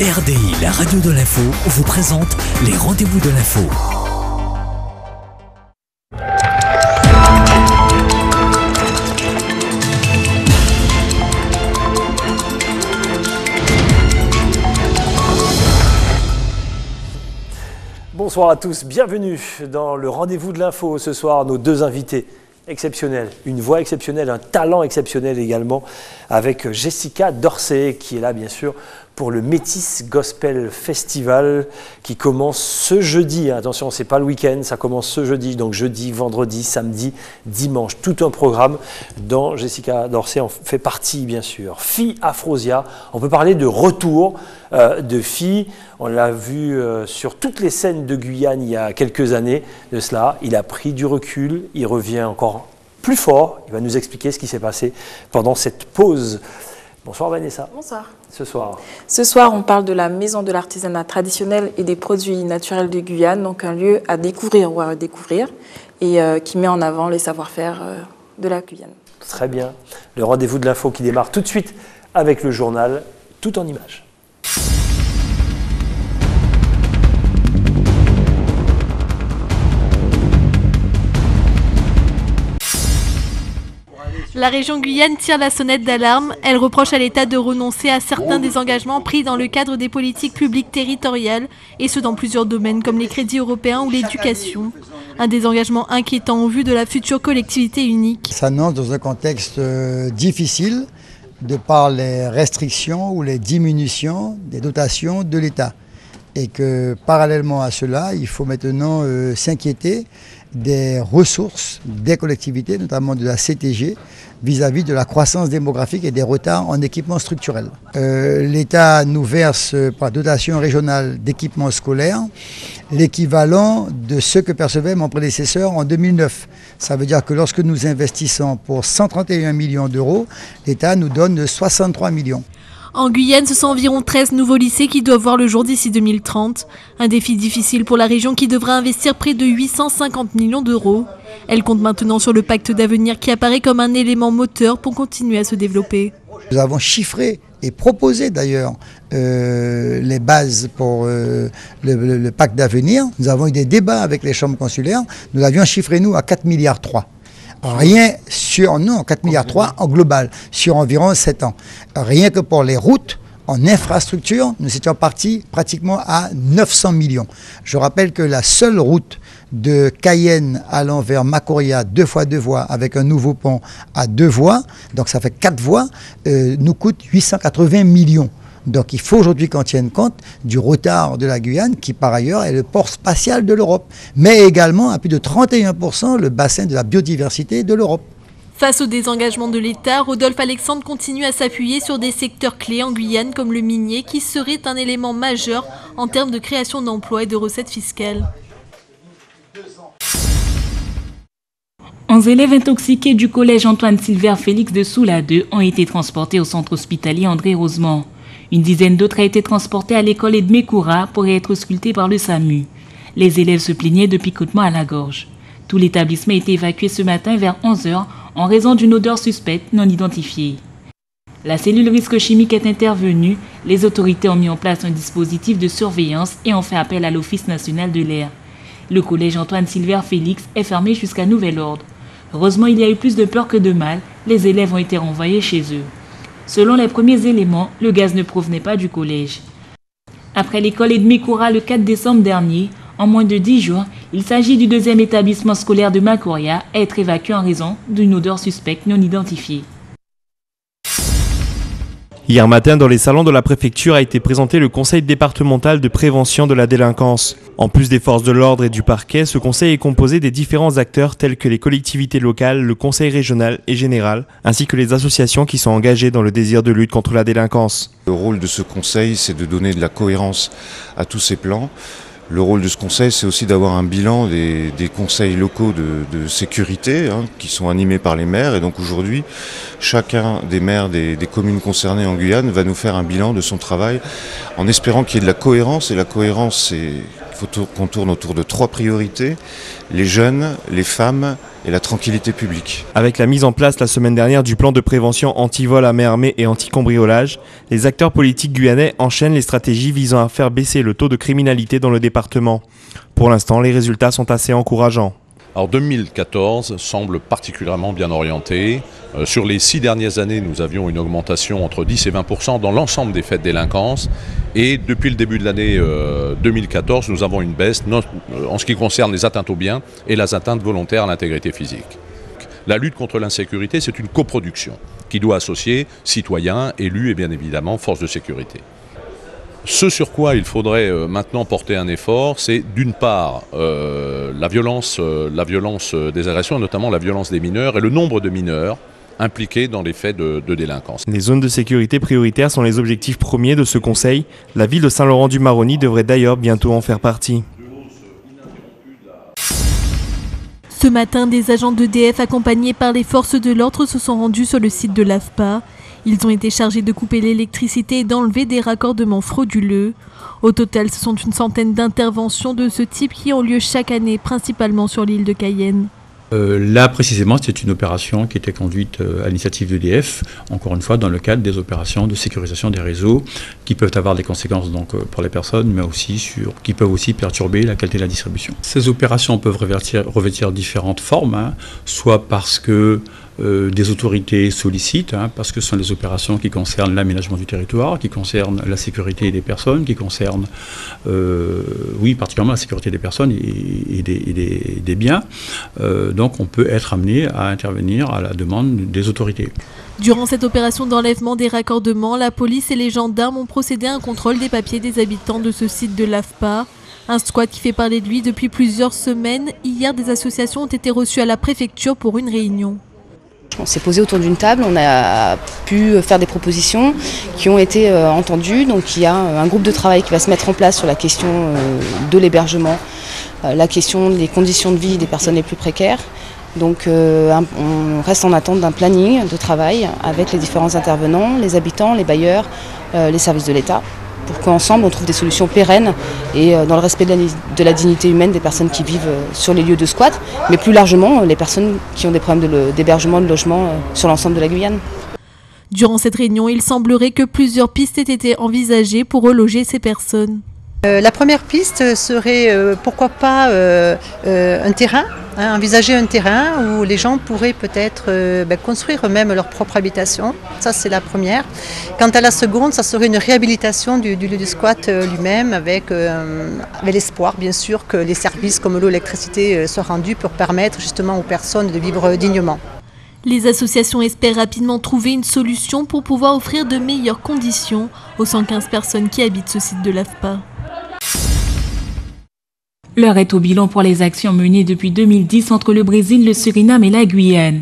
RDI, la radio de l'info, vous présente les rendez-vous de l'info. Bonsoir à tous, bienvenue dans le rendez-vous de l'info. Ce soir, nos deux invités exceptionnels, une voix exceptionnelle, un talent exceptionnel également, avec Jessica Dorsey qui est là bien sûr pour le Métis Gospel Festival qui commence ce jeudi. Attention, c'est pas le week-end, ça commence ce jeudi, donc jeudi, vendredi, samedi, dimanche. Tout un programme dont Jessica Dorsey en fait partie bien sûr. Fi Afrosia, on peut parler de retour de Fi. On l'a vu sur toutes les scènes de Guyane il y a quelques années de cela. Il a pris du recul, il revient encore plus fort. Il va nous expliquer ce qui s'est passé pendant cette pause. Bonsoir Vanessa. Bonsoir. Ce soir, on parle de la Maison de l'artisanat traditionnel et des produits naturels de Guyane, donc un lieu à découvrir ou à redécouvrir et qui met en avant les savoir-faire de la Guyane. Très bien. Le rendez-vous de l'info qui démarre tout de suite avec le journal, tout en images. La région Guyane tire la sonnette d'alarme. Elle reproche à l'État de renoncer à certains des engagements pris dans le cadre des politiques publiques territoriales, et ce dans plusieurs domaines comme les crédits européens ou l'éducation. Un désengagement inquiétant au vu de la future collectivité unique. Ça s'annonce dans un contexte difficile de par les restrictions ou les diminutions des dotations de l'État. Et que parallèlement à cela, il faut maintenant s'inquiéter des ressources des collectivités, notamment de la CTG, vis-à-vis de la croissance démographique et des retards en équipements structurels. L'État nous verse par dotation régionale d'équipements scolaires l'équivalent de ce que percevait mon prédécesseur en 2009. Ça veut dire que lorsque nous investissons pour 131 millions d'euros, l'État nous donne 63 millions. En Guyane, ce sont environ 13 nouveaux lycées qui doivent voir le jour d'ici 2030. Un défi difficile pour la région qui devra investir près de 850 millions d'euros. Elle compte maintenant sur le pacte d'avenir qui apparaît comme un élément moteur pour continuer à se développer. Nous avons chiffré et proposé d'ailleurs les bases pour le pacte d'avenir. Nous avons eu des débats avec les chambres consulaires. Nous l'avions chiffré nous à 4,3 milliards. Rien sur, non, 4,3 milliards en global, sur environ 7 ans. Rien que pour les routes, en infrastructure, nous étions partis pratiquement à 900 millions. Je rappelle que la seule route de Cayenne allant vers Macoria, 2x2 voies, avec un nouveau pont à 2 voies, donc ça fait 4 voies, nous coûte 880 millions. Donc il faut aujourd'hui qu'on tienne compte du retard de la Guyane, qui par ailleurs est le port spatial de l'Europe, mais également à plus de 31% le bassin de la biodiversité de l'Europe. Face au désengagement de l'État, Rodolphe Alexandre continue à s'appuyer sur des secteurs clés en Guyane comme le minier, qui serait un élément majeur en termes de création d'emplois et de recettes fiscales. 11 élèves intoxiqués du collège Antoine Sylvère Félix de Soula 2 ont été transportés au centre hospitalier André Rosemont. Une dizaine d'autres a été transportée à l'école Edmekoura pour y être auscultée par le SAMU. Les élèves se plaignaient de picotements à la gorge. Tout l'établissement a été évacué ce matin vers 11 h en raison d'une odeur suspecte non identifiée. La cellule risque chimique est intervenue, les autorités ont mis en place un dispositif de surveillance et ont fait appel à l'Office national de l'air. Le collège Antoine Sylvère Félix est fermé jusqu'à nouvel ordre. Heureusement, il y a eu plus de peur que de mal, les élèves ont été renvoyés chez eux. Selon les premiers éléments, le gaz ne provenait pas du collège. Après l'école Edmekoura le 4 décembre dernier, en moins de 10 jours, il s'agit du deuxième établissement scolaire de Macoria à être évacué en raison d'une odeur suspecte non identifiée. Hier matin, dans les salons de la préfecture a été présenté le conseil départemental de prévention de la délinquance. En plus des forces de l'ordre et du parquet, ce conseil est composé des différents acteurs tels que les collectivités locales, le conseil régional et général, ainsi que les associations qui sont engagées dans le désir de lutte contre la délinquance. Le rôle de ce conseil, c'est de donner de la cohérence à tous ces plans. Le rôle de ce conseil, c'est aussi d'avoir un bilan des conseils locaux de sécurité qui sont animés par les maires. Et donc aujourd'hui, chacun des maires des communes concernées en Guyane va nous faire un bilan de son travail en espérant qu'il y ait de la cohérence. Et la cohérence, il faut qu'on tourne autour de 3 priorités, les jeunes, les femmes et la tranquillité publique. Avec la mise en place la semaine dernière du plan de prévention anti-vol à main armée et anti-cambriolage, les acteurs politiques guyanais enchaînent les stratégies visant à faire baisser le taux de criminalité dans le département. Pour l'instant, les résultats sont assez encourageants. Alors 2014 semble particulièrement bien orienté. Sur les 6 dernières années, nous avions une augmentation entre 10 et 20% dans l'ensemble des faits de délinquance. Et depuis le début de l'année 2014, nous avons une baisse en ce qui concerne les atteintes aux biens et les atteintes volontaires à l'intégrité physique. La lutte contre l'insécurité, c'est une coproduction qui doit associer citoyens, élus et bien évidemment forces de sécurité. Ce sur quoi il faudrait maintenant porter un effort, c'est d'une part la violence des agressions, notamment la violence des mineurs et le nombre de mineurs impliqués dans les faits de délinquance. Les zones de sécurité prioritaires sont les objectifs premiers de ce conseil. La ville de Saint-Laurent-du-Maroni devrait d'ailleurs bientôt en faire partie. Ce matin, des agents d'EDF accompagnés par les forces de l'ordre se sont rendus sur le site de l'AFPA. Ils ont été chargés de couper l'électricité et d'enlever des raccordements frauduleux. Au total, ce sont une centaine d'interventions de ce type qui ont lieu chaque année, principalement sur l'île de Cayenne. Là, précisément, c'est une opération qui était conduite à l'initiative d'EDF, encore une fois, dans le cadre des opérations de sécurisation des réseaux, qui peuvent avoir des conséquences donc, pour les personnes, mais aussi qui peuvent aussi perturber la qualité de la distribution. Ces opérations peuvent revêtir différentes formes, soit parce que des autorités sollicitent, parce que ce sont des opérations qui concernent l'aménagement du territoire, qui concernent la sécurité des personnes, qui concernent, particulièrement la sécurité des personnes et des biens. Donc on peut être amené à intervenir à la demande des autorités. Durant cette opération d'enlèvement des raccordements, la police et les gendarmes ont procédé à un contrôle des papiers des habitants de ce site de l'AFPA. Un squat qui fait parler de lui depuis plusieurs semaines. Hier, des associations ont été reçues à la préfecture pour une réunion. On s'est posé autour d'une table, on a pu faire des propositions qui ont été entendues. Donc il y a un groupe de travail qui va se mettre en place sur la question de l'hébergement, la question des conditions de vie des personnes les plus précaires. Donc on reste en attente d'un planning de travail avec les différents intervenants, les habitants, les bailleurs, les services de l'État, pour qu'ensemble on trouve des solutions pérennes et dans le respect de la dignité humaine des personnes qui vivent sur les lieux de squat, mais plus largement les personnes qui ont des problèmes d'hébergement, de logement sur l'ensemble de la Guyane. Durant cette réunion, il semblerait que plusieurs pistes aient été envisagées pour reloger ces personnes. La première piste serait pourquoi pas un terrain, envisager un terrain où les gens pourraient peut-être construire eux-mêmes leur propre habitation. Ça c'est la première. Quant à la seconde, ça serait une réhabilitation du lieu du squat lui-même avec l'espoir bien sûr que les services comme l'eau et l'électricité soient rendus pour permettre justement aux personnes de vivre dignement. Les associations espèrent rapidement trouver une solution pour pouvoir offrir de meilleures conditions aux 115 personnes qui habitent ce site de l'AFPA. L'heure est au bilan pour les actions menées depuis 2010 entre le Brésil, le Suriname et la Guyane.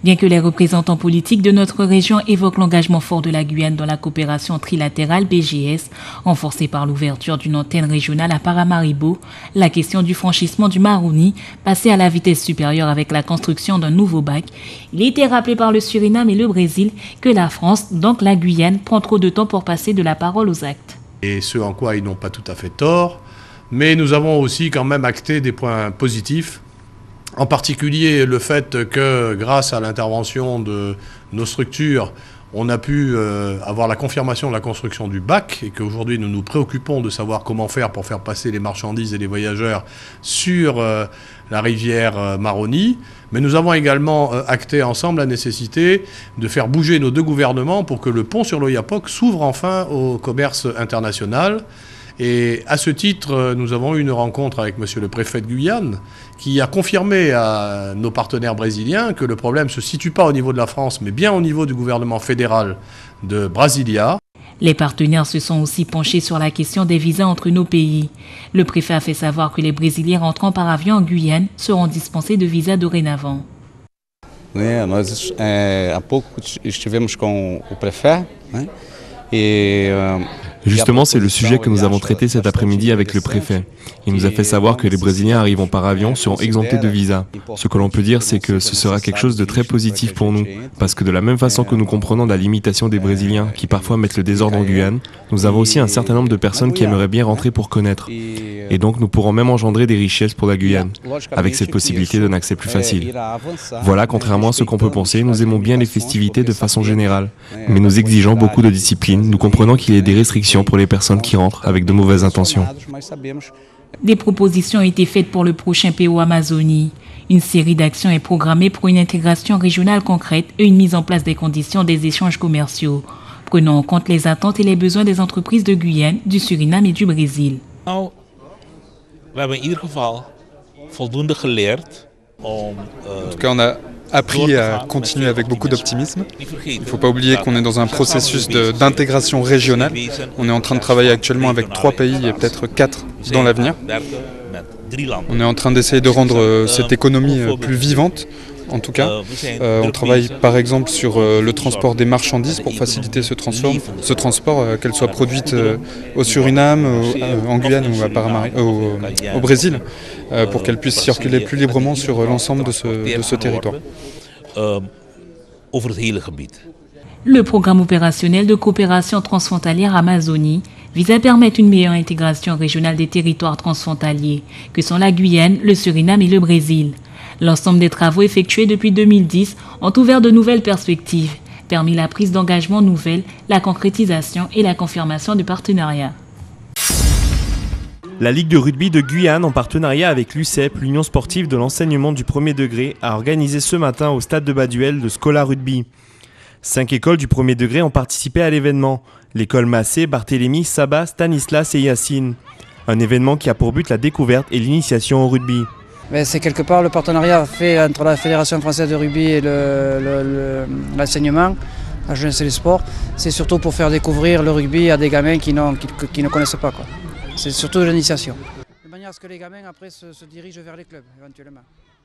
Bien que les représentants politiques de notre région évoquent l'engagement fort de la Guyane dans la coopération trilatérale BGS, renforcée par l'ouverture d'une antenne régionale à Paramaribo, la question du franchissement du Maroni, passé à la vitesse supérieure avec la construction d'un nouveau bac, il a été rappelé par le Suriname et le Brésil que la France, donc la Guyane, prend trop de temps pour passer de la parole aux actes. Et ce en quoi ils n'ont pas tout à fait tort, mais nous avons aussi quand même acté des points positifs. En particulier le fait que grâce à l'intervention de nos structures, on a pu avoir la confirmation de la construction du bac et qu'aujourd'hui nous nous préoccupons de savoir comment faire pour faire passer les marchandises et les voyageurs sur la rivière Maroni. Mais nous avons également acté ensemble la nécessité de faire bouger nos deux gouvernements pour que le pont sur l'Oyapock s'ouvre enfin au commerce international. Et à ce titre, nous avons eu une rencontre avec monsieur le préfet de Guyane qui a confirmé à nos partenaires brésiliens que le problème ne se situe pas au niveau de la France, mais bien au niveau du gouvernement fédéral de Brasilia. Les partenaires se sont aussi penchés sur la question des visas entre nos pays. Le préfet a fait savoir que les Brésiliens rentrant par avion en Guyane seront dispensés de visa dorénavant. Nós há pouco estivemos com o prefeito, e Justement, c'est le sujet que nous avons traité cet après-midi avec le préfet. Il nous a fait savoir que les Brésiliens arrivant par avion seront exemptés de visa. Ce que l'on peut dire, c'est que ce sera quelque chose de très positif pour nous, parce que de la même façon que nous comprenons la limitation des Brésiliens qui parfois mettent le désordre en Guyane, nous avons aussi un certain nombre de personnes qui aimeraient bien rentrer pour connaître. Et donc nous pourrons même engendrer des richesses pour la Guyane, avec cette possibilité d'un accès plus facile. Voilà, contrairement à ce qu'on peut penser, nous aimons bien les festivités de façon générale, mais nous exigeons beaucoup de discipline, nous comprenons qu'il y ait des restrictions pour les personnes qui rentrent avec de mauvaises intentions. Des propositions ont été faites pour le prochain PO Amazonie. Une série d'actions est programmée pour une intégration régionale concrète et une mise en place des conditions des échanges commerciaux, prenant en compte les attentes et les besoins des entreprises de Guyane, du Suriname et du Brésil. We hebben in ieder geval voldoende geleerd om. En tout cas, on a appris à continuer avec beaucoup d'optimisme. Il ne faut pas oublier qu'on est dans un processus d'intégration régionale. On est en train de travailler actuellement avec 3 pays et peut-être 4 dans l'avenir. On est en train d'essayer de rendre cette économie plus vivante. En tout cas, on travaille par exemple sur le transport des marchandises pour faciliter ce transport, qu'elle soit produite au Suriname, en Guyane ou au Brésil, pour qu'elle puisse circuler plus librement sur l'ensemble de ce territoire. Le programme opérationnel de coopération transfrontalière Amazonie vise à permettre une meilleure intégration régionale des territoires transfrontaliers, que sont la Guyane, le Suriname et le Brésil. L'ensemble des travaux effectués depuis 2010 ont ouvert de nouvelles perspectives, permis la prise d'engagement nouvelles, la concrétisation et la confirmation du partenariat. La Ligue de rugby de Guyane, en partenariat avec l'UCEP, l'Union sportive de l'enseignement du premier degré, a organisé ce matin au stade de Baduel de Scola Rugby. 5 écoles du premier degré ont participé à l'événement. L'école Massé, Barthélemy, Saba, Stanislas et Yacine. Un événement qui a pour but la découverte et l'initiation au rugby. C'est quelque part le partenariat fait entre la Fédération française de rugby et l'enseignement, la jeunesse et le sport. C'est surtout pour faire découvrir le rugby à des gamins qui ne connaissent pas. C'est surtout l'initiation. De manière à ce que les gamins après se dirigent vers les clubs éventuellement.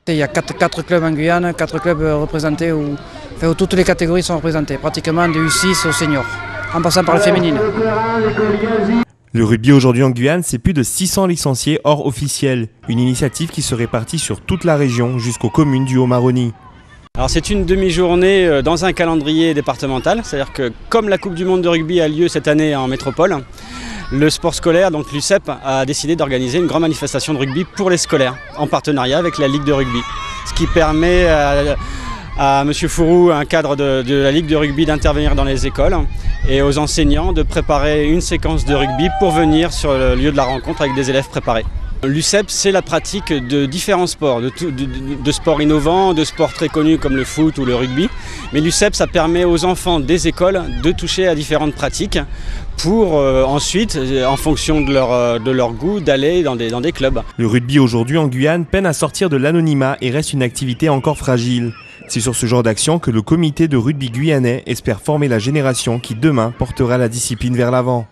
Il y a 4 clubs en Guyane, 4 clubs représentés où toutes les catégories sont représentées, pratiquement de U6 aux seniors, en passant par les féminines. Le rugby aujourd'hui en Guyane, c'est plus de 600 licenciés hors officiels. Une initiative qui se répartit sur toute la région jusqu'aux communes du Haut-Maroni. Alors c'est une demi-journée dans un calendrier départemental, c'est-à-dire que comme la Coupe du Monde de rugby a lieu cette année en métropole, le sport scolaire, donc l'UCEP, a décidé d'organiser une grande manifestation de rugby pour les scolaires, en partenariat avec la Ligue de rugby. Ce qui permet à M. Fourou, un cadre de la Ligue de rugby, d'intervenir dans les écoles et aux enseignants de préparer une séquence de rugby pour venir sur le lieu de la rencontre avec des élèves préparés. L'UCEP, c'est la pratique de différents sports, de sports innovants, de sports très connus comme le foot ou le rugby. Mais l'UCEP, ça permet aux enfants des écoles de toucher à différentes pratiques pour ensuite, en fonction de leur goût, d'aller dans des clubs. Le rugby aujourd'hui en Guyane peine à sortir de l'anonymat et reste une activité encore fragile. C'est sur ce genre d'action que le comité de rugby guyanais espère former la génération qui demain portera la discipline vers l'avant.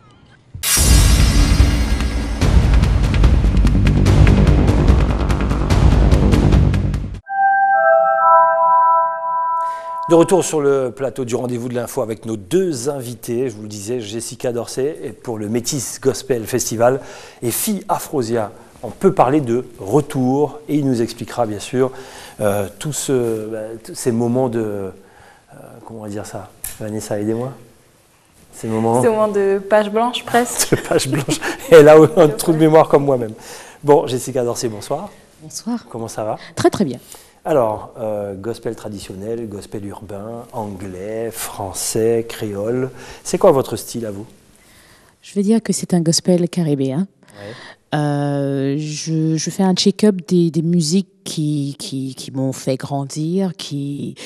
De retour sur le plateau du rendez-vous de l'info avec nos 2 invités, je vous le disais, Jessica Dorset pour le Métis Gospel Festival et Fille Afrosia. On peut parler de retour et il nous expliquera bien sûr tous ces moments de... comment on va dire ça? Vanessa, aidez-moi. Ces moments de page blanche presque. De page blanche. Elle a un trou de mémoire comme moi-même. Bon, Jessica Dorset, bonsoir. Bonsoir. Comment ça va? Très très bien. Alors, gospel traditionnel, gospel urbain, anglais, français, créole. C'est quoi votre style à vous? Je vais dire que c'est un gospel caribéen. Ouais. Je fais un check-up des musiques qui m'ont fait grandir, qui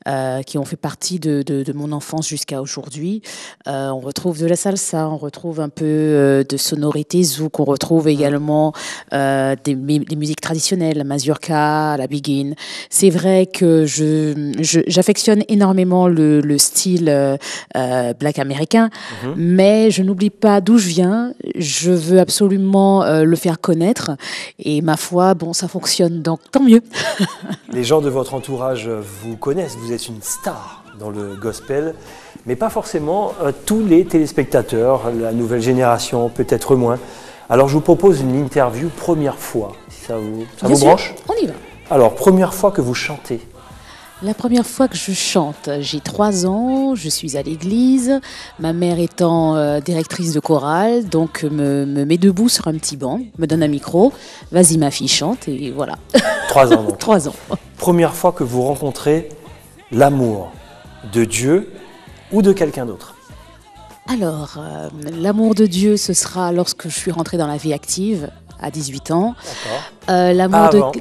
ont fait partie de mon enfance jusqu'à aujourd'hui. On retrouve de la salsa, on retrouve un peu de sonorité zouk, on retrouve également des musiques traditionnelles, la mazurka, la biguine. C'est vrai que j'affectionne énormément le style black américain, mais je n'oublie pas d'où je viens. Je veux absolument le faire connaître et ma foi, bon, ça fonctionne, donc tant mieux. Les gens de votre entourage vous connaissent, vous êtes une star dans le gospel, mais pas forcément tous les téléspectateurs, la nouvelle génération, peut-être moins. Alors je vous propose une interview première fois, si ça vous branche? On y va. Alors, première fois que vous chantez? La première fois que je chante, j'ai 3 ans, je suis à l'église, ma mère étant directrice de chorale, donc me met debout sur un petit banc, me donne un micro, vas-y ma fille chante, et voilà. 3 ans donc. 3 ans. Première fois que vous rencontrez l'amour de Dieu ou de quelqu'un d'autre? Alors, l'amour de Dieu, ce sera lorsque je suis rentrée dans la vie active, à 18 ans. D'accord. L'amour de... Avant.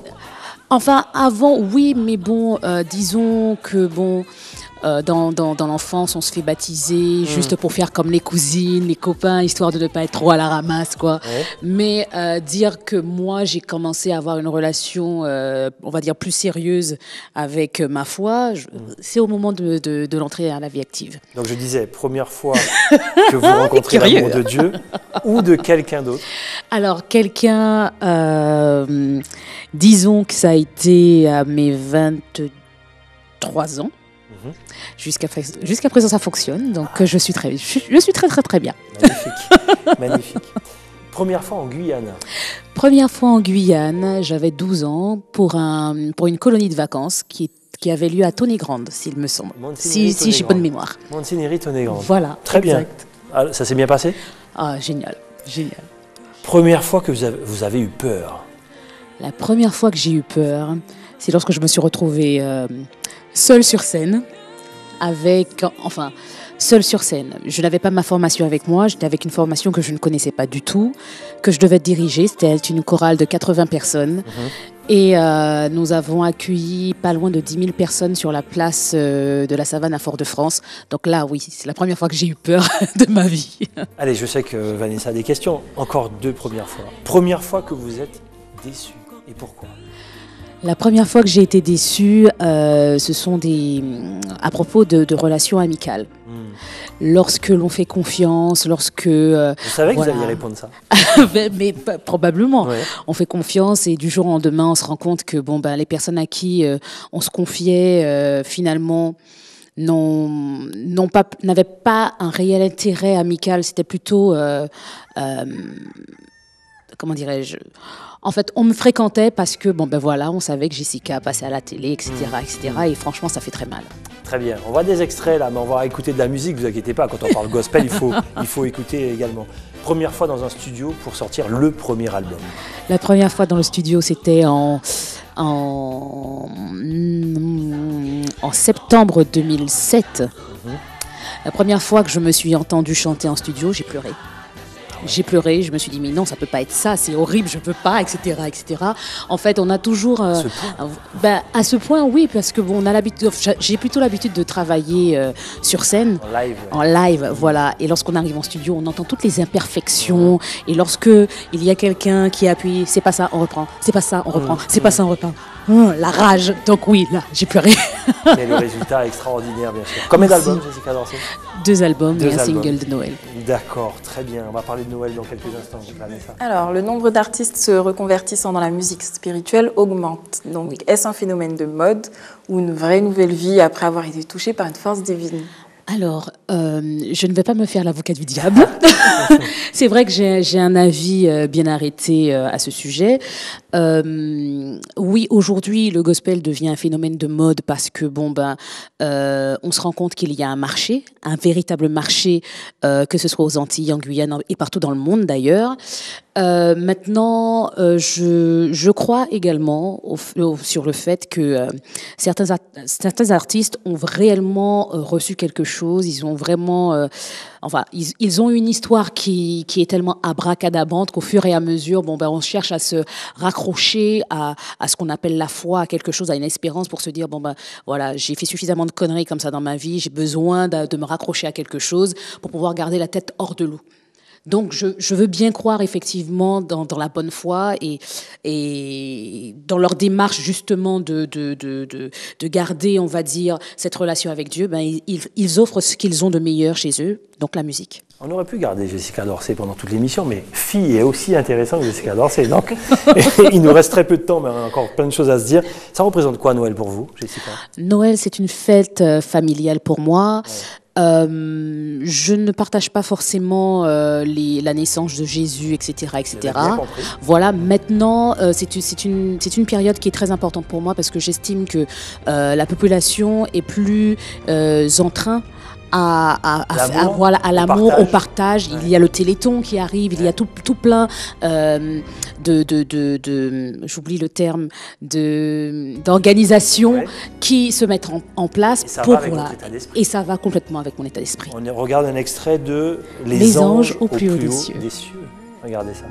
Enfin, avant, oui, mais bon, disons que bon, dans l'enfance, on se fait baptiser juste pour faire comme les cousines, les copains, histoire de ne pas être trop à la ramasse, quoi. Ouais. Mais dire que moi, j'ai commencé à avoir une relation, on va dire, plus sérieuse avec ma foi, c'est au moment de l'entrée à la vie active. Donc je disais, première fois que vous rencontrez l'amour de Dieu ou de quelqu'un d'autre? Alors, quelqu'un, disons que ça a été à mes 23 ans. Jusqu'à présent, ça fonctionne, donc je suis très bien. Magnifique, magnifique. Première fois en Guyane? Première fois en Guyane, j'avais 12 ans pour une colonie de vacances qui avait lieu à Tonnegrande, s'il me semble. Si j'ai bonne mémoire. Montigny-Tonnegrande. Voilà. Très exact. bien. Ah, ça s'est bien passé? Ah, génial, génial. Première fois que vous avez eu peur? La première fois que j'ai eu peur, c'est lorsque je me suis retrouvée seule sur scène, seule sur scène. Je n'avais pas ma formation avec moi, j'étais avec une formation que je ne connaissais pas du tout, que je devais diriger. C'était une chorale de 80 personnes. Et nous avons accueilli pas loin de 10 000 personnes sur la place de la Savane à Fort-de-France. Donc là, oui, c'est la première fois que j'ai eu peur de ma vie. Allez, je sais que Vanessa a des questions. Encore 2 premières fois. Première fois que vous êtes déçue. Et pourquoi? La première fois que j'ai été déçue, ce sont à propos de relations amicales. Lorsque l'on fait confiance, lorsque... Je savais que vous alliez répondre ça. mais probablement. Ouais. On fait confiance et du jour au lendemain, on se rend compte que les personnes à qui on se confiait, finalement, n'avaient pas un réel intérêt amical. C'était plutôt... comment dirais-je? En fait, on me fréquentait parce que, on savait que Jessica passait à la télé, etc., etc. Et franchement, ça fait très mal. Très bien. On voit des extraits là, mais on va écouter de la musique, vous inquiétez pas. Quand on parle gospel, il faut écouter également. Première fois dans un studio pour sortir le premier album? La première fois dans le studio, c'était en septembre 2007. La première fois que je me suis entendue chanter en studio, j'ai pleuré. J'ai pleuré, je me suis dit mais non, ça peut pas être ça, c'est horrible, je peux pas, etc., etc. En fait, on a toujours à ce point, oui, parce que on a l'habitude, j'ai plutôt l'habitude de travailler sur scène, en live, voilà. Et lorsqu'on arrive en studio, on entend toutes les imperfections. Et lorsque il y a quelqu'un qui appuie, c'est pas ça, on reprend, c'est pas ça, on reprend, c'est pas ça, on reprend. La rage. Donc oui, là, j'ai pleuré. Mais le résultat est extraordinaire, bien sûr. Combien d'albums, Jessica Dorsey? 2 albums et un single de Noël. D'accord, très bien. On va parler de Noël dans quelques instants. Alors, le nombre d'artistes se reconvertissant dans la musique spirituelle augmente. Donc, est-ce un phénomène de mode ou une vraie nouvelle vie après avoir été touché par une force divine? Alors, je ne vais pas me faire l'avocat du diable. C'est vrai que j'ai un avis bien arrêté à ce sujet. Oui, aujourd'hui, le gospel devient un phénomène de mode parce que on se rend compte qu'il y a un marché, un véritable marché, que ce soit aux Antilles, en Guyane et partout dans le monde d'ailleurs. Maintenant, je crois également sur le fait que certains artistes ont réellement reçu quelque chose. Ils ont vraiment, ils ont une histoire qui est tellement abracadabrante qu'au fur et à mesure, on cherche à se raccrocher à ce qu'on appelle la foi, à quelque chose, à une espérance pour se dire voilà, j'ai fait suffisamment de conneries comme ça dans ma vie, j'ai besoin de me raccrocher à quelque chose pour pouvoir garder la tête hors de l'eau. Donc, je veux bien croire effectivement dans la bonne foi et dans leur démarche justement de garder, on va dire, cette relation avec Dieu. Ben, ils offrent ce qu'ils ont de meilleur chez eux, donc la musique. On aurait pu garder Jessica Dorsey pendant toute l'émission, mais fille est aussi intéressante que Jessica Dorsey. Donc, il nous reste très peu de temps, mais on a encore plein de choses à se dire. Ça représente quoi Noël pour vous, Jessica? Noël, c'est une fête familiale pour moi. Ouais. Je ne partage pas forcément la naissance de Jésus, etc., etc. Voilà. Maintenant, c'est une période qui est très importante pour moi parce que j'estime que la population est plus en train à l'amour, au partage. Ouais. Il y a le Téléthon qui arrive, il y a tout plein j'oublie le terme, d'organisations qui se mettent en place et ça va complètement avec mon état d'esprit. On regarde un extrait de Les anges au plus haut des cieux. Regardez ça.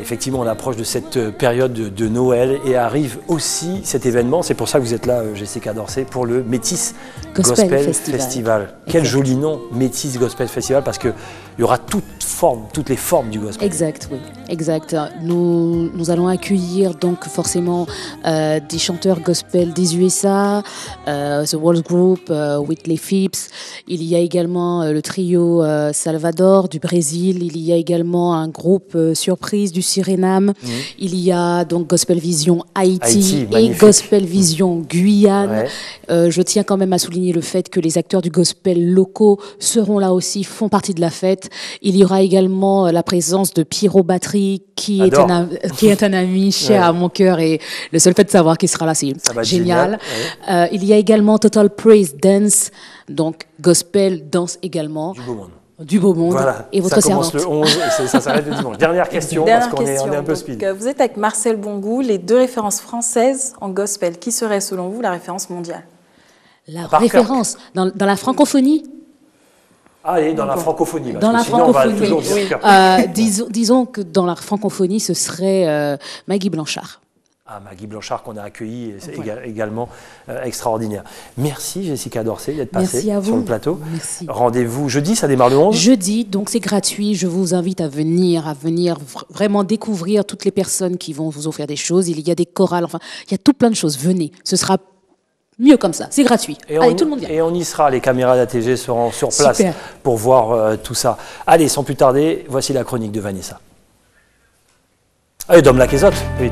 Effectivement, on approche de cette période de Noël et arrive aussi cet événement. C'est pour ça que vous êtes là, Jessica Dorsey, pour le Métis Gospel Festival. Quel joli nom, Métis Gospel Festival, parce qu'il y aura toutes les formes du gospel. Exact, oui, exact. Nous allons accueillir donc forcément des chanteurs gospel des USA, The World Group, Whitley Phipps. Il y a également le trio Salvador du Brésil. Il y a également un groupe surprise du Suriname. Il y a donc Gospel Vision Haïti et Gospel Vision Guyane. Ouais. Je tiens quand même à souligner le fait que les acteurs du gospel locaux seront là aussi, font partie de la fête. Il y aura également la présence de Pierrot Battery, qui est un ami cher à mon cœur, et le seul fait de savoir qu'il sera là, c'est génial. Ouais. Il y a également Total Praise Dance, donc gospel, danse également. Du beau monde. Voilà, et votre servante. Ça commence le 11 et ça s'arrête le dimanche. Dernière question, parce qu'on est un peu speed. Vous êtes avec Marcel Bongout, les deux références françaises en gospel. Qui serait selon vous la référence mondiale? La référence dans la francophonie? Allez, dans la francophonie. Dans la francophonie, oui. Disons que dans la francophonie, ce serait Maggie Blanchard. Ah, Maggie Blanchard qu'on a accueilli également, extraordinaire. Merci Jessica Dorsey d'être passée sur le plateau. Merci. Rendez-vous jeudi, ça démarre le 11. Jeudi, donc c'est gratuit. Je vous invite à venir vraiment découvrir toutes les personnes qui vont vous offrir des choses. Il y a des chorales, enfin, il y a tout plein de choses. Venez, ce sera mieux comme ça, c'est gratuit. Allez, tout le monde vient. Et on y sera, les caméras d'ATG seront sur place pour voir tout ça. Allez, sans plus tarder, voici la chronique de Vanessa. Allez, Dom Laquezotte, oui.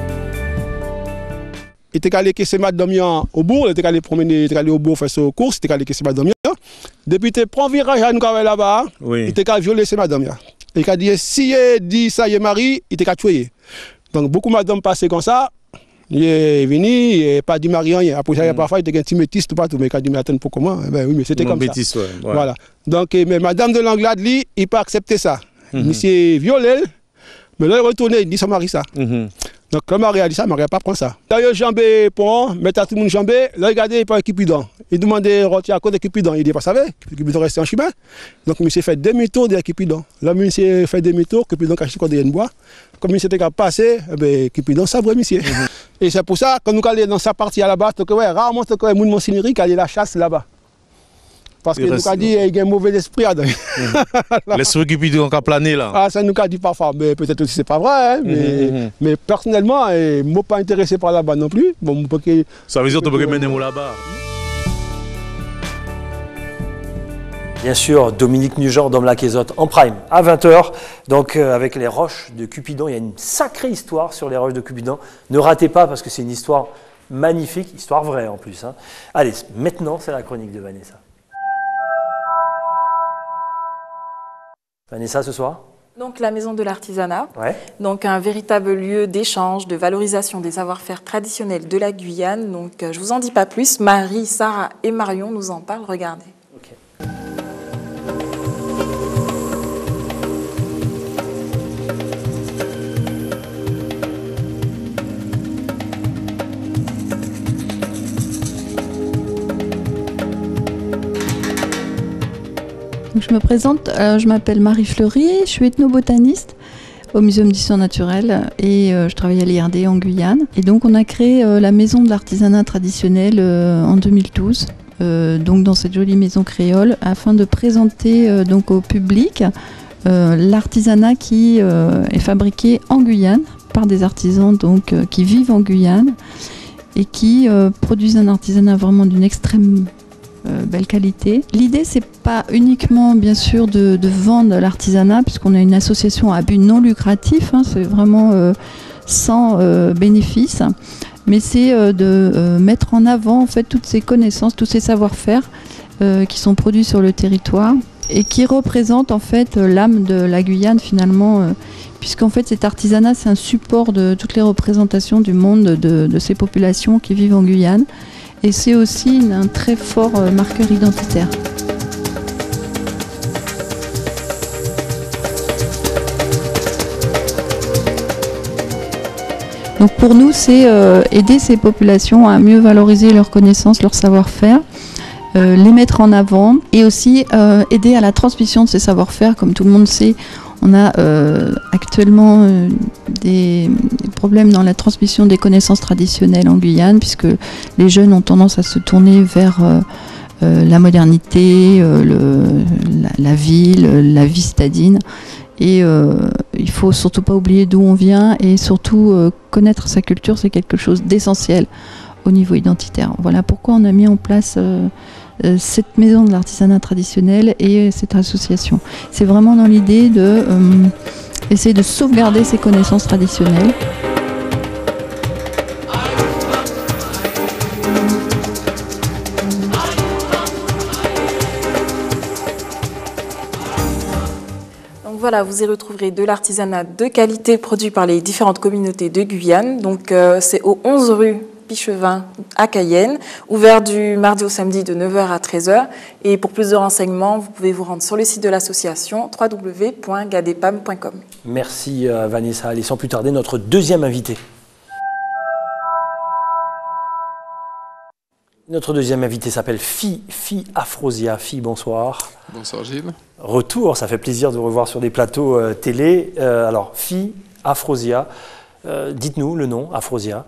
Il était allé caisser madame au bourg, il était allé promener, il était allé au bourg faire ses courses, il était allé caisser madame. Depuis qu'il prend virage à nous là-bas, il était allé violer ses madame. Il a dit si il dit ça y est mari, il était allé tuer. Donc beaucoup de madame passaient comme ça. Il est venu, il n'a pas dit mari rien. Après ça, parfois il était un petit métis tout partout, mais il a dit mais attends pour comment? Ben oui, mais c'était comme métis, ça. Ouais. Voilà. Donc mais madame de l'Anglade, lui, il n'a pas accepté ça. Monsieur violé, mais là il retourne, il dit son mari ça. Donc le mari a dit ça, le mari n'a pas pris ça. Là, il a jambé pour mettre tout le monde jambé. Là, regardez, il pas Cupidon. Il demandait retirer à cause de Cupidon. Il dit pas ça va, Cupidon restait en chemin. Donc monsieur fait demi-tour de Cupidon. Là, monsieur fait demi-tour, Cupidon caché quoi de bois. Comme il s'était passé, Cupidon sabre monsieur. Et c'est pour ça que nous allons dans sa partie à la-bas, rarement que les gens moncinériques qui allaient la chasse là-bas. Parce que nous avons dit qu'il y a un mauvais esprit. L'esprit Cupidon qui a plané là. Ah, ça nous a dit parfois, mais peut-être aussi c'est pas vrai. Hein, mais personnellement, je ne suis pas intéressé par là-bas non plus. Bon, ça veut dire que tu peux mener là-bas. Bien sûr, Dominique Nugent, Dom Laquezotte en prime à 20h. Donc avec les roches de Cupidon, il y a une sacrée histoire sur les roches de Cupidon. Ne ratez pas parce que c'est une histoire magnifique, histoire vraie en plus. Hein. Allez, maintenant c'est la chronique de Vanessa. Vanessa ce soir? Donc la Maison de l'Artisanat, Ouais. donc un véritable lieu d'échange, de valorisation des savoir-faire traditionnels de la Guyane. Donc je vous en dis pas plus, Marie, Sarah et Marion nous en parlent, regardez. Donc, je me présente, je m'appelle Marie Fleury, je suis ethnobotaniste au Muséum d'histoire naturelle et je travaille à l'IRD en Guyane. Et donc on a créé la Maison de l'Artisanat traditionnel en 2012, donc dans cette jolie maison créole, afin de présenter donc au public l'artisanat qui est fabriqué en Guyane par des artisans donc, qui vivent en Guyane et qui produisent un artisanat vraiment d'une extrême belle qualité. L'idée, c'est pas uniquement bien sûr de vendre l'artisanat, puisqu'on a une association à but non lucratif, hein, c'est vraiment sans bénéfice, mais c'est de mettre en avant en fait toutes ces connaissances, tous ces savoir-faire qui sont produits sur le territoire et qui représentent en fait l'âme de la Guyane finalement, puisqu'en fait cet artisanat c'est un support de toutes les représentations du monde de ces populations qui vivent en Guyane. Et c'est aussi un très fort marqueur identitaire. Donc pour nous, c'est aider ces populations à mieux valoriser leurs connaissances, leur savoir-faire, les mettre en avant et aussi aider à la transmission de ces savoir-faire. Comme tout le monde sait, on a actuellement des problèmes dans la transmission des connaissances traditionnelles en Guyane, puisque les jeunes ont tendance à se tourner vers la modernité, la ville, la vie citadine. Et il faut surtout pas oublier d'où on vient et surtout connaître sa culture, c'est quelque chose d'essentiel au niveau identitaire. Voilà pourquoi on a mis en place cette maison de l'artisanat traditionnel et cette association. C'est vraiment dans l'idée de essayer de sauvegarder ces connaissances traditionnelles. Donc voilà, vous y retrouverez de l'artisanat de qualité produit par les différentes communautés de Guyane. Donc c'est au 11 rue Pichevin à Cayenne, ouvert du mardi au samedi de 9h à 13h. Et pour plus de renseignements, vous pouvez vous rendre sur le site de l'association www.gadepam.com. Merci Vanessa. Allez, sans plus tarder, notre deuxième invité. Notre deuxième invité s'appelle Fille Afrosia. Fille, bonsoir. Bonsoir Gilles. Retour, ça fait plaisir de revoir sur des plateaux télé. Alors, Fille Afrosia, dites-nous le nom, Afrosia.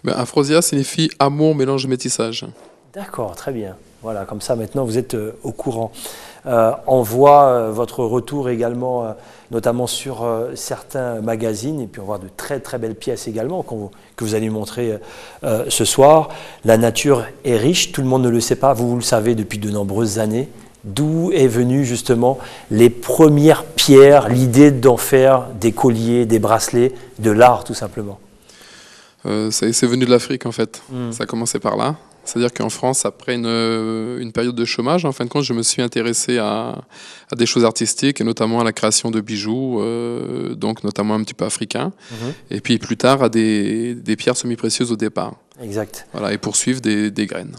Afrosia signifie amour, mélange, métissage. D'accord, très bien. Voilà, comme ça maintenant vous êtes au courant. On voit votre retour également, notamment sur certains magazines, et puis on voit de très très belles pièces également que vous allez montrer ce soir. La nature est riche, tout le monde ne le sait pas, vous le savez depuis de nombreuses années. D'où est venue justement les premières pierres, l'idée d'en faire des colliers, des bracelets, de l'art tout simplement? C'est venu de l'Afrique en fait, ça a commencé par là. C'est-à-dire qu'en France, après une période de chômage, en fin de compte, je me suis intéressé à des choses artistiques, et notamment à la création de bijoux, donc notamment un petit peu africains, et puis plus tard à des pierres semi-précieuses au départ. Exact. Voilà, et poursuivre des graines.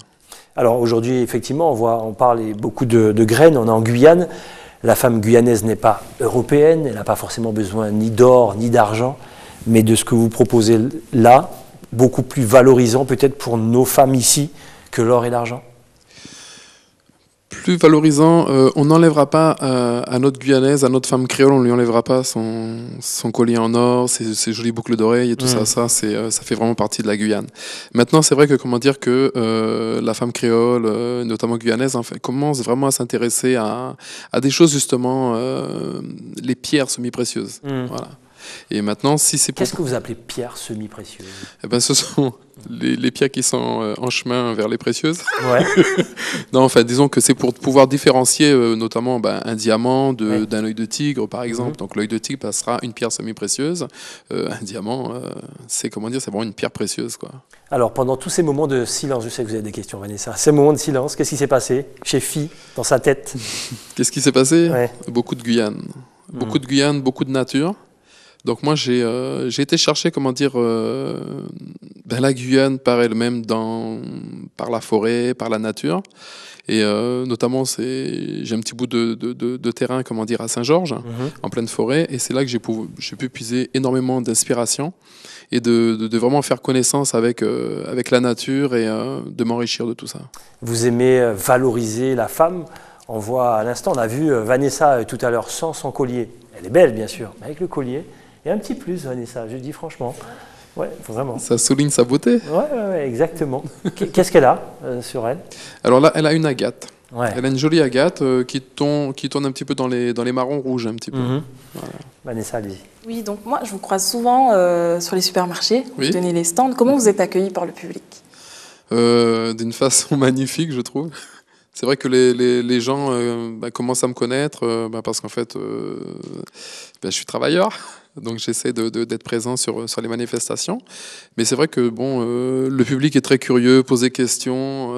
Alors aujourd'hui, effectivement, on parle beaucoup de graines, on est en Guyane. La femme guyanaise n'est pas européenne, elle n'a pas forcément besoin ni d'or ni d'argent, mais de ce que vous proposez là, beaucoup plus valorisant peut-être pour nos femmes ici que l'or et l'argent? Plus valorisant, on n'enlèvera pas à notre Guyanaise, à notre femme créole, on ne lui enlèvera pas son collier en or, ses jolies boucles d'oreilles et tout ça, ça fait vraiment partie de la Guyane. Maintenant, c'est vrai que la femme créole, notamment guyanaise, en fait, commence vraiment à s'intéresser à des choses justement, les pierres semi-précieuses. Voilà. Et maintenant, si c'est pour... Qu'est-ce que vous appelez pierres semi-précieuses? Eh ben, ce sont les pierres qui sont en chemin vers les précieuses. Ouais. Non, enfin, disons que c'est pour pouvoir différencier notamment un diamant d'un œil de tigre, par exemple. Donc l'œil de tigre passera une pierre semi-précieuse. Un diamant, c'est vraiment une pierre précieuse, quoi. Alors, pendant tous ces moments de silence, je sais que vous avez des questions, Vanessa. Ces moments de silence, qu'est-ce qui s'est passé chez Fille, dans sa tête? Qu'est-ce qui s'est passé? Beaucoup de Guyane. Beaucoup de Guyane, beaucoup de nature. Donc moi, j'ai été chercher, comment dire, la Guyane par elle-même, par la forêt, par la nature. Et notamment, j'ai un petit bout de terrain, comment dire, à Saint-Georges, en pleine forêt. Et c'est là que j'ai pu puiser énormément d'inspiration et de vraiment faire connaissance avec la nature et de m'enrichir de tout ça. Vous aimez valoriser la femme. On voit à l'instant, on a vu Vanessa tout à l'heure sans son collier. Elle est belle, bien sûr, mais avec le collier. Et un petit plus, Vanessa, je dis franchement. Ouais, vraiment. Ça souligne sa beauté. Ouais, exactement. Qu'est-ce qu'elle a sur elle? Alors là, elle a une agate. Ouais. Elle a une jolie agate qui tourne un petit peu dans les marrons rouges, un petit peu. Voilà. Vanessa, allez-y. Oui, donc moi, je vous croise souvent sur les supermarchés. Vous tenez les stands. Comment vous êtes accueillis par le public? D'une façon magnifique, je trouve. C'est vrai que les gens commencent à me connaître parce qu'en fait, je suis travailleur. Donc j'essaie d'être présent sur les manifestations. Mais c'est vrai que le public est très curieux, pose des questions.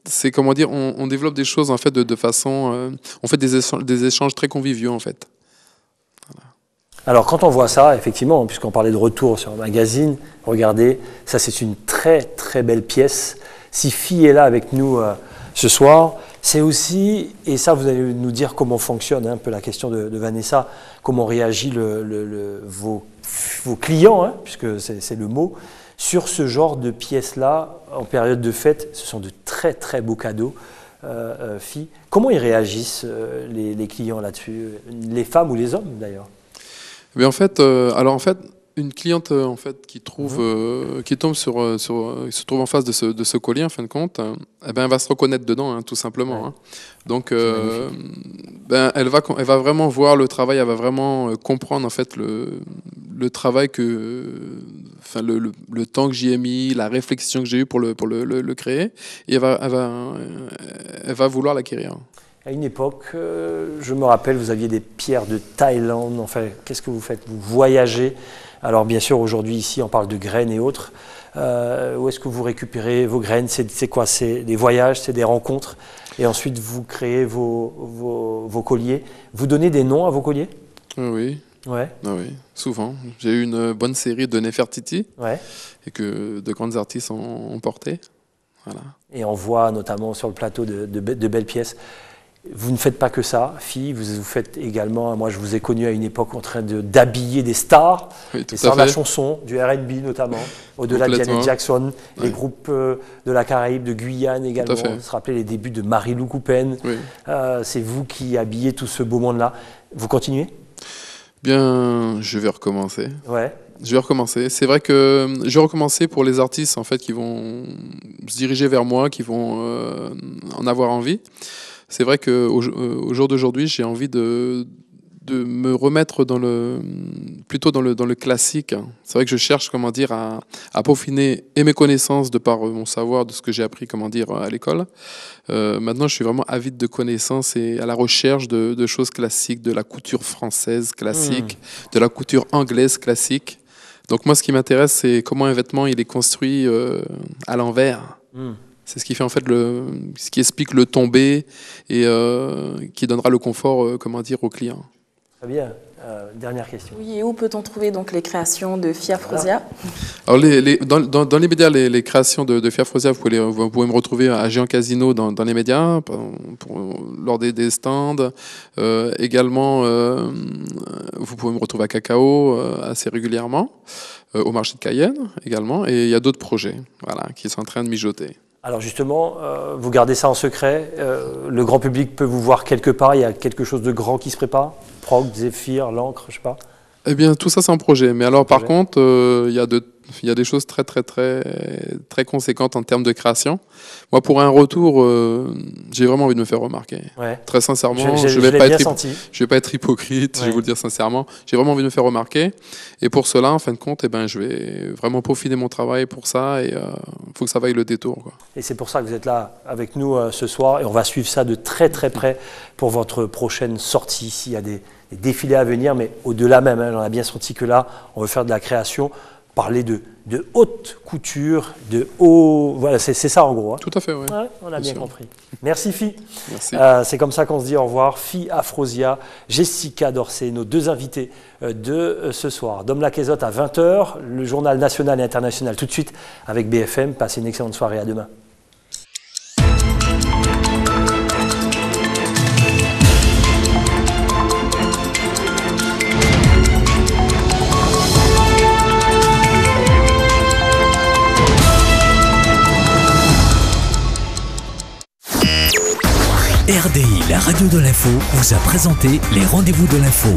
C'est comment dire, on développe des choses en fait de façon, on fait des échanges très conviviaux en fait. Voilà. Alors quand on voit ça, effectivement, puisqu'on parlait de retour sur un magazine, regardez, ça c'est une très très belle pièce. Si Fille est là avec nous ce soir, c'est aussi, et ça vous allez nous dire comment fonctionne un peu la question de Vanessa, comment réagit vos clients, puisque c'est le mot, sur ce genre de pièces-là, en période de fête. Ce sont de très très beaux cadeaux, filles. Comment ils réagissent les clients là-dessus, les femmes ou les hommes d'ailleurs? Mais en fait, une cliente en fait qui tombe se trouve en face de ce collier en fin de compte, elle va se reconnaître dedans, tout simplement. Donc elle va vraiment voir le travail, elle va vraiment comprendre en fait le travail le temps que j'y ai mis, la réflexion que j'ai eue pour le créer, et elle va vouloir l'acquérir. À une époque, je me rappelle, vous aviez des pierres de Thaïlande. Enfin, qu'est-ce que vous faites? Vous voyagez. Alors bien sûr, aujourd'hui, ici, on parle de graines et autres. Où est-ce que vous récupérez vos graines? C'est quoi? C'est des voyages, c'est des rencontres. Et ensuite, vous créez vos colliers. Vous donnez des noms à vos colliers? Oui. Ouais. Ah oui, souvent. J'ai eu une bonne série de Nefertiti et que de grandes artistes ont porté. Voilà. Et on voit notamment sur le plateau de belles pièces. Vous ne faites pas que ça, filles, vous faites également, moi je vous ai connu à une époque en train d'habiller des stars, des stars de la chanson, du R&B notamment, au-delà de Janet Jackson, les groupes de la Caraïbe, de Guyane également, on se rappelait les débuts de Marie-Lou Coupen, c'est vous qui habillez tout ce beau monde-là. Vous continuez? Bien, je vais recommencer. Ouais. Je vais recommencer. C'est vrai que je vais recommencer pour les artistes en fait qui vont se diriger vers moi, qui vont en avoir envie. C'est vrai qu'au jour d'aujourd'hui, j'ai envie de me remettre plutôt dans le classique. C'est vrai que je cherche, comment dire, à peaufiner et mes connaissances de par mon savoir, de ce que j'ai appris, comment dire, à l'école. Maintenant, je suis vraiment avide de connaissances et à la recherche de choses classiques, de la couture française classique, de la couture anglaise classique. Donc moi, ce qui m'intéresse, c'est comment un vêtement il est construit à l'envers. C'est ce qui fait en fait ce qui explique le tombé et qui donnera le confort, comment dire, au client. Très bien. Dernière question. Oui, et où peut-on trouver donc les créations de Fille Afrosia? Alors dans les médias, les créations de Fille Afrosia, vous pouvez me retrouver à Géant Casino dans les médias, lors des stands. Également, vous pouvez me retrouver à Cacao assez régulièrement, au marché de Cayenne également. Et il y a d'autres projets qui sont en train de mijoter. Alors justement, vous gardez ça en secret. Le grand public peut vous voir quelque part. Il y a quelque chose de grand qui se prépare. Prog, Zéphyr, l'encre, je sais pas. Eh bien, tout ça, c'est un projet. Mais alors, par contre, il y a des choses très, très, très, très conséquentes en termes de création. Moi, pour un retour, j'ai vraiment envie de me faire remarquer. Ouais. Très sincèrement, je vais pas être hypocrite, je vais vous le dire sincèrement. J'ai vraiment envie de me faire remarquer. Et pour cela, en fin de compte, je vais vraiment peaufiner mon travail pour ça. Et faut que ça vaille le détour, quoi. Et c'est pour ça que vous êtes là avec nous ce soir. Et on va suivre ça de très, très près pour votre prochaine sortie. S'il y a des défilés à venir, mais au-delà même, on a bien senti que là, on veut faire de la création parler de haute couture, de haut... Voilà, c'est ça en gros. Hein. Tout à fait, oui. Ouais, on a bien compris. Merci, Fie. Merci. C'est comme ça qu'on se dit au revoir. Fie Afrosia, Jessica Dorsey, nos deux invités de ce soir. Dom Laquezotte à 20h, le journal national et international tout de suite avec BFM. Passez une excellente soirée, à demain. RDI, la radio de l'info, vous a présenté les rendez-vous de l'info.